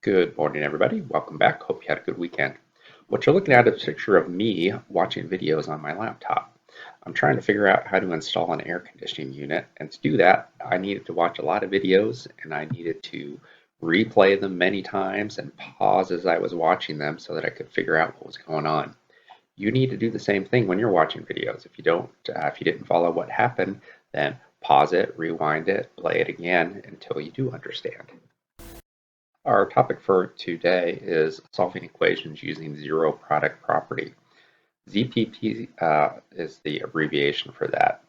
Good morning, everybody. Welcome back. Hope you had a good weekend. What you're looking at is a picture of me watching videos on my laptop. I'm trying to figure out how to install an air conditioning unit, and to do that, I needed to watch a lot of videos and I needed to replay them many times and pause as I was watching them so that I could figure out what was going on. You need to do the same thing when you're watching videos. If you didn't follow what happened, then pause it, rewind it, play it again until you do understand. Our topic for today is solving equations using zero product property. ZPP is the abbreviation for that.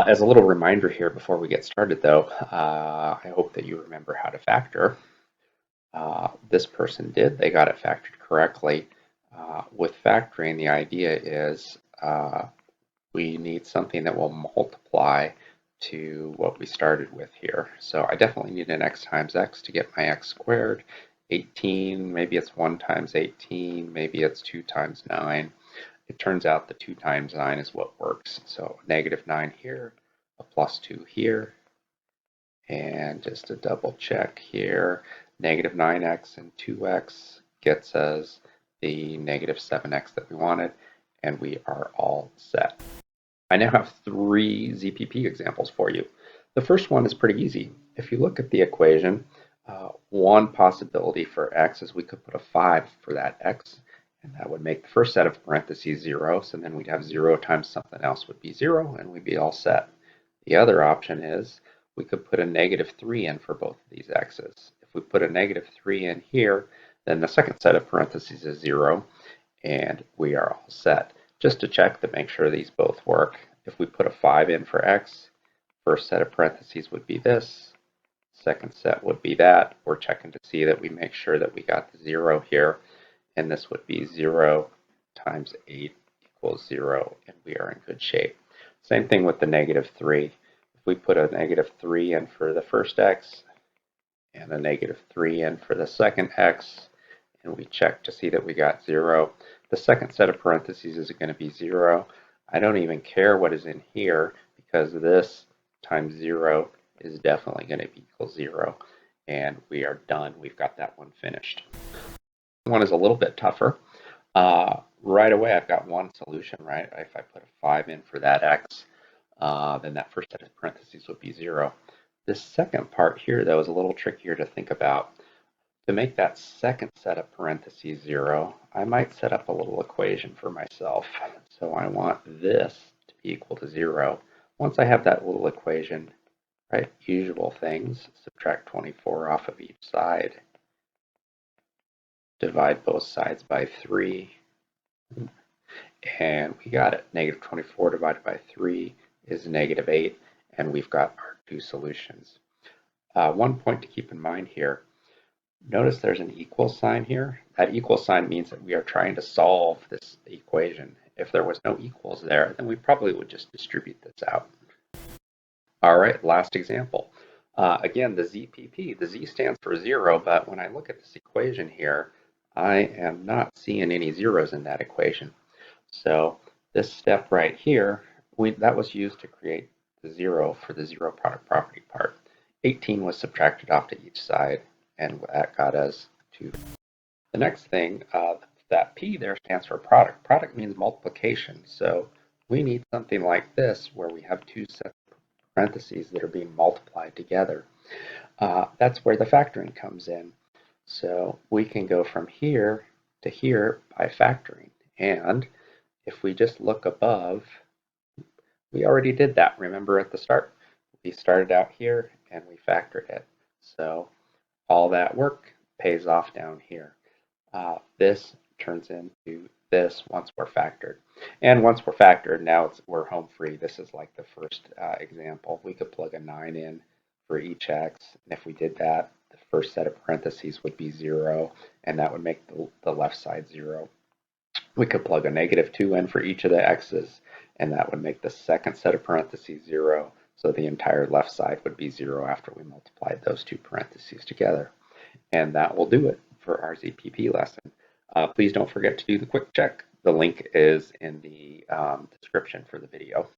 As a little reminder here before we get started though, I hope that you remember how to factor. This person did, they got it factored correctly. With factoring, the idea is we need something that will multiply to what we started with here. So I definitely need an x times x to get my x squared. 18, maybe it's 1 times 18, maybe it's 2 times 9. It turns out the 2 times 9 is what works. So -9 here, a +2 here, and just a double check here, -9x and 2x gets us the -7x that we wanted, and we are all set. I now have 3 ZPP examples for you. The first one is pretty easy. If you look at the equation, one possibility for x is we could put a 5 for that x, and that would make the first set of parentheses 0, so then we'd have 0 times something else would be 0, and we'd be all set. The other option is we could put a -3 in for both of these x's. If we put a -3 in here, then the second set of parentheses is 0, and we are all set. Just to check to make sure these both work, if we put a 5 in for x, first set of parentheses would be this, second set would be that. We're checking to see that we make sure that we got the 0 here, and this would be 0 times 8 equals 0, and we are in good shape. Same thing with the -3. If we put a -3 in for the first x, and a -3 in for the second x, and we check to see that we got 0. The second set of parentheses is going to be 0. I don't even care what is in here because this times 0 is definitely going to equal 0. And we are done. We've got that one finished. One is a little bit tougher. Right away, I've got one solution, right? If I put a 5 in for that x, then that first set of parentheses would be 0. This second part here, though, is a little trickier to think about. To make that second set of parentheses 0, I might set up a little equation for myself. So I want this to be equal to 0. Once I have that little equation, right, usual things, subtract 24 off of each side, divide both sides by 3, and we got it. -24 divided by 3 is -8, and we've got our two solutions. One point to keep in mind here, notice there's an equal sign here. That equal sign means that we are trying to solve this equation. If there was no equals there, then we probably would just distribute this out. All right, last example. Again, the ZPP, the Z stands for 0, but when I look at this equation here, I am not seeing any zeros in that equation. So this step right here, that was used to create the 0 for the zero product property part. 18 was subtracted off to each side, and that got us to the next thing. That P there stands for product. Product means multiplication, so we need something like this where we have two sets of parentheses that are being multiplied together. That's where the factoring comes in. So we can go from here to here by factoring, and if we just look above, we already did that. Remember at the start, we started out here and we factored it. So all that work pays off down here. This turns into this once we're factored. And once we're factored, now we're home free. This is like the first example. We could plug a 9 in for each x, and if we did that, the first set of parentheses would be 0, and that would make the left side 0. We could plug a -2 in for each of the x's, and that would make the second set of parentheses 0, so the entire left side would be 0 after we multiplied those two parentheses together. And that will do it for our ZPP lesson. Please don't forget to do the quick check. The link is in the description for the video.